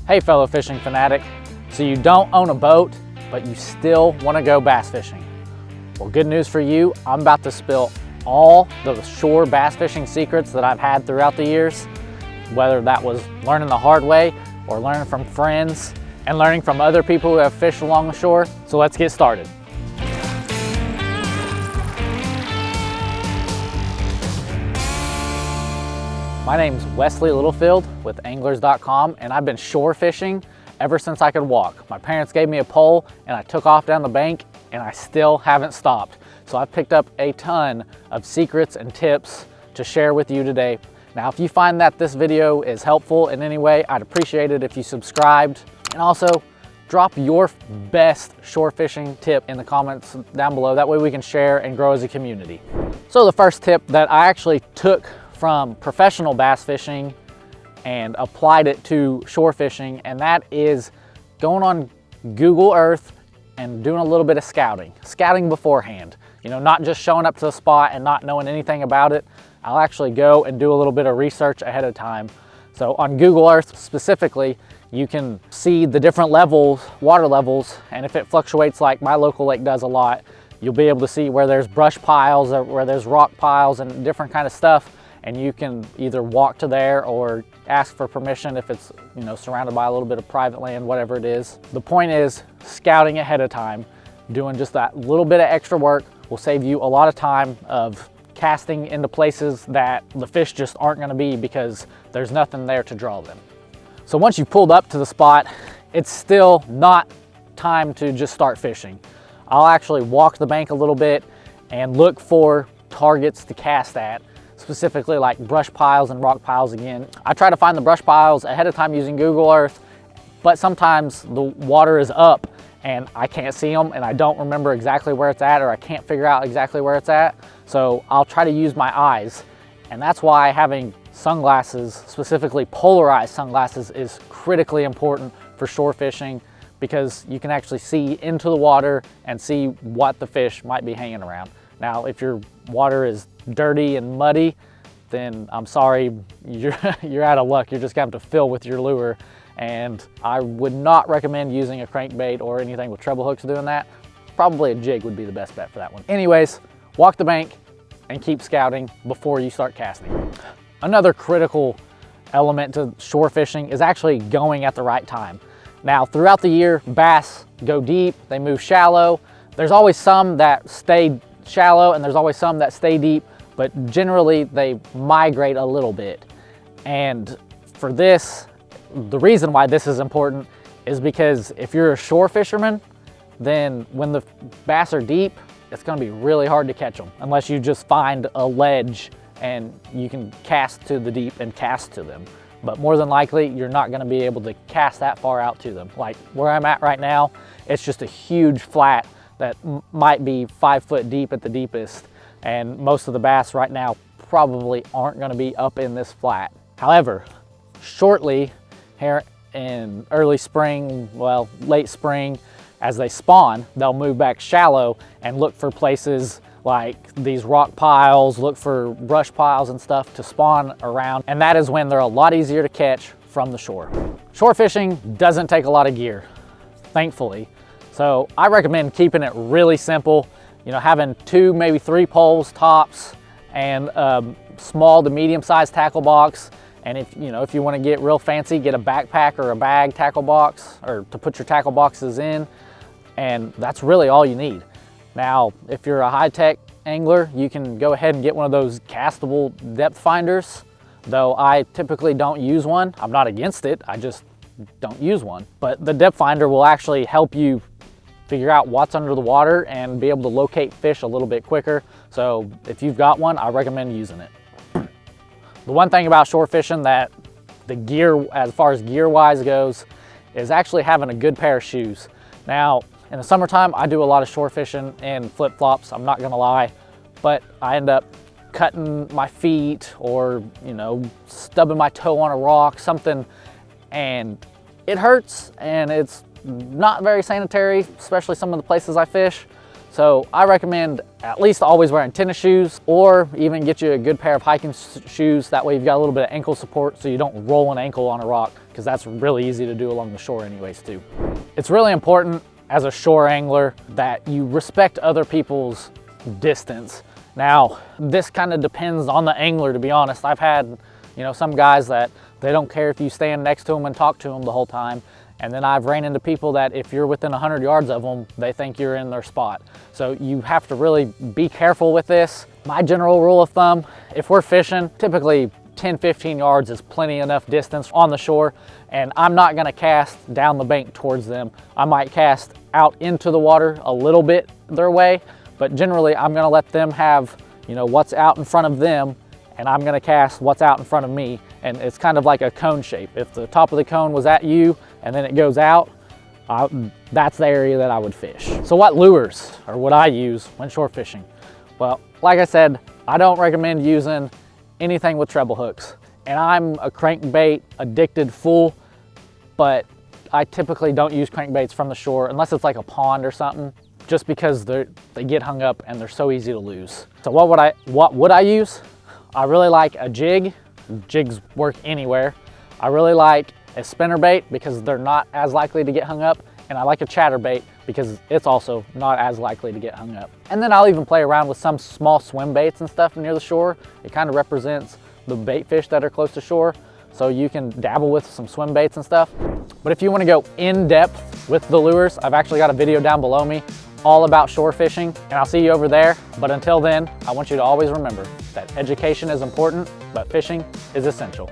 Hey fellow fishing fanatic, so you don't own a boat, but you still want to go bass fishing. Well, good news for you, I'm about to spill all the shore bass fishing secrets that I've had throughout the years, whether that was learning the hard way or learning from friends and learning from other people who have fished along the shore. So let's get started. My name's Wesley Littlefield with anglers.com, and I've been shore fishing ever since I could walk. My parents gave me a pole and I took off down the bank, and I still haven't stopped. So I've picked up a ton of secrets and tips to share with you today. Now, if you find that this video is helpful in any way, I'd appreciate it if you subscribed, and also drop your best shore fishing tip in the comments down below. That way we can share and grow as a community. So the first tip that I actually took from professional bass fishing and applied it to shore fishing, and that is going on Google Earth and doing a little bit of scouting beforehand. You know, not just showing up to the spot and not knowing anything about it. I'll actually go and do a little bit of research ahead of time. So on Google Earth specifically, you can see the different levels, water levels, and if it fluctuates like my local lake does a lot, you'll be able to see where there's brush piles or where there's rock piles and different kind of stuff. And you can either walk to there or ask for permission if it's, you know, surrounded by a little bit of private land, whatever it is. The point is, scouting ahead of time, doing just that little bit of extra work will save you a lot of time of casting into places that the fish just aren't gonna be because there's nothing there to draw them. So once you've pulled up to the spot, it's still not time to just start fishing. I'll actually walk the bank a little bit and look for targets to cast at, specifically like brush piles and rock piles again. I try to find the brush piles ahead of time using Google Earth, but sometimes the water is up and I can't see them and I don't remember exactly where it's at, or I can't figure out exactly where it's at. So I'll try to use my eyes. And that's why having sunglasses, specifically polarized sunglasses, is critically important for shore fishing, because you can actually see into the water and see what the fish might be hanging around. Now, if your water is dirty and muddy, then I'm sorry, you're out of luck. You're just gonna have to fill with your lure. And I would not recommend using a crankbait or anything with treble hooks doing that. Probably a jig would be the best bet for that one. Anyways, walk the bank and keep scouting before you start casting. Another critical element to shore fishing is actually going at the right time. Now, throughout the year, bass go deep, they move shallow. There's always some that stay shallow and there's always some that stay deep, but generally they migrate a little bit. And for this, the reason why this is important is because if you're a shore fisherman, then when the bass are deep, it's gonna be really hard to catch them unless you just find a ledge and you can cast to the deep and cast to them. But more than likely, you're not gonna be able to cast that far out to them. Like where I'm at right now, it's just a huge flat that might be 5 foot deep at the deepest. And most of the bass right now probably aren't gonna be up in this flat. However, shortly here in early spring, well, late spring, as they spawn, they'll move back shallow and look for places like these rock piles, look for brush piles and stuff to spawn around. And that is when they're a lot easier to catch from the shore. Shore fishing doesn't take a lot of gear, thankfully. So I recommend keeping it really simple. You know, having 2, maybe 3 poles tops and a small to medium sized tackle box. And if you want to get real fancy, get a backpack or a bag tackle box, or to put your tackle boxes in. And that's really all you need. Now, if you're a high-tech angler, you can go ahead and get one of those castable depth finders, though I typically don't use one. I'm not against it, I just don't use one. But the depth finder will actually help you figure out what's under the water and be able to locate fish a little bit quicker. So if you've got one, I recommend using it. The one thing about shore fishing that the gear, as far as gear-wise goes, is actually having a good pair of shoes. Now, in the summertime, I do a lot of shore fishing in flip-flops, I'm not gonna lie, but I end up cutting my feet or, you know, stubbing my toe on a rock, something, and it hurts and it's not very sanitary, especially some of the places I fish. So I recommend at least always wearing tennis shoes, or even get you a good pair of hiking shoes. That way you've got a little bit of ankle support so you don't roll an ankle on a rock, because that's really easy to do along the shore anyways too. It's really important as a shore angler that you respect other people's distance. Now, this kind of depends on the angler, to be honest. I've had, some guys that they don't care if you stand next to them and talk to them the whole time. And then I've ran into people that if you're within 100 yards of them, they think you're in their spot. So you have to really be careful with this. My general rule of thumb, if we're fishing, typically 10, 15 yards is plenty enough distance on the shore, and I'm not gonna cast down the bank towards them. I might cast out into the water a little bit their way, but generally I'm gonna let them have, what's out in front of them, and I'm gonna cast what's out in front of me. And it's kind of like a cone shape. If the top of the cone was at you and then it goes out, that's the area that I would fish. So what lures or what I use when shore fishing? Well, like I said, I don't recommend using anything with treble hooks. And I'm a crankbait addicted fool, but I typically don't use crankbaits from the shore unless it's like a pond or something, just because they get hung up and they're so easy to lose. So what would I use? I really like a jig. Jigs work anywhere. I really like a spinnerbait because they're not as likely to get hung up, and I like a chatterbait because it's also not as likely to get hung up. And then I'll even play around with some small swim baits and stuff near the shore. It kind of represents the bait fish that are close to shore, so you can dabble with some swim baits and stuff. But if you want to go in depth with the lures, I've actually got a video down below me all about shore fishing, and I'll see you over there. But until then, I want you to always remember that education is important, but fishing is essential.